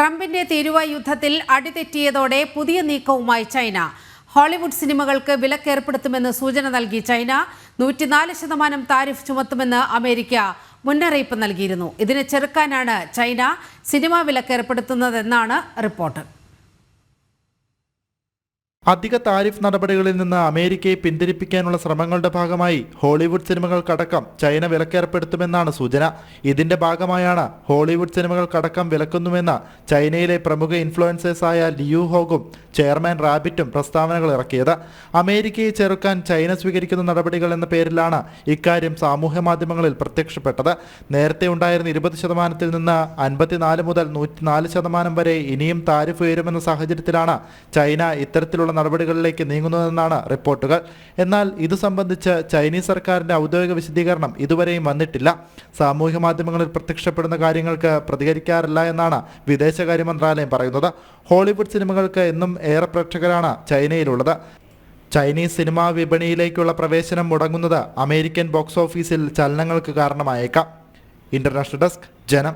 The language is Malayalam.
ട്രംപിന്റെ തീരുവ യുദ്ധത്തിൽ അടിതെറ്റിയതോടെ പുതിയ നീക്കവുമായി ചൈന. ഹോളിവുഡ് സിനിമകൾക്ക് വിലക്കേർപ്പെടുത്തുമെന്ന് സൂചന നൽകി ചൈന. 104% താരിഫ് ചുമത്തുമെന്ന് അമേരിക്ക മുന്നറിയിപ്പ് നൽകിയിരുന്നു. ഇതിനെ ചെറുക്കാനാണ് ചൈന സിനിമാ വിലക്കേർപ്പെടുത്തുന്നതെന്നാണ് റിപ്പോർട്ട്. അധിക താരിഫ് നടപടികളിൽ നിന്ന് അമേരിക്കയെ പിന്തിരിപ്പിക്കാനുള്ള ശ്രമങ്ങളുടെ ഭാഗമായി ഹോളിവുഡ് സിനിമകൾക്കടക്കം ചൈന വിലക്കേർപ്പെടുത്തുമെന്നാണ് സൂചന. ഇതിന്റെ ഭാഗമായാണ് ഹോളിവുഡ് സിനിമകൾക്കടക്കം വിലക്കുന്നുവെന്ന് ചൈനയിലെ പ്രമുഖ ഇൻഫ്ലുവൻസേഴ്സായ ലിയു ഹോഗും ചെയർമാൻ റാബിറ്റും പ്രസ്താവനകൾ ഇറക്കിയത്. അമേരിക്കയെ ചെറുക്കാൻ ചൈന സ്വീകരിക്കുന്ന നടപടികൾ എന്ന പേരിലാണ് ഇക്കാര്യം സാമൂഹ്യ മാധ്യമങ്ങളിൽ പ്രത്യക്ഷപ്പെട്ടത്. നേരത്തെ ഉണ്ടായിരുന്ന 20% നിന്ന് 54 മുതൽ 104% വരെ ഇനിയും താരിഫ് ഉയരുമെന്ന സാഹചര്യത്തിലാണ് ചൈന ഇത്തരത്തിലുള്ള നടപടികളിലേക്ക് നീങ്ങുന്നതെന്നാണ് റിപ്പോർട്ടുകൾ. എന്നാൽ ഇത് സംബന്ധിച്ച് ചൈനീസ് സർക്കാരിന്റെ ഔദ്യോഗിക വിശദീകരണം ഇതുവരെയും വന്നിട്ടില്ല. സാമൂഹ്യ മാധ്യമങ്ങളിൽ പ്രത്യക്ഷപ്പെടുന്ന കാര്യങ്ങൾക്ക് പ്രതികരിക്കാറില്ല എന്നാണ് വിദേശകാര്യ മന്ത്രാലയം പറയുന്നത്. ഹോളിവുഡ് സിനിമകൾക്ക് എന്നും ഏറെ പ്രേക്ഷകരാണ് ചൈനയിലുള്ളത്. ചൈനീസ് സിനിമാ വിപണിയിലേക്കുള്ള പ്രവേശനം മുടങ്ങുന്നത് അമേരിക്കൻ ബോക്സ് ഓഫീസിൽ ചലനങ്ങൾക്ക് കാരണമായേക്കാം. ഇന്റർനാഷണൽ ഡെസ്ക്, ജനം.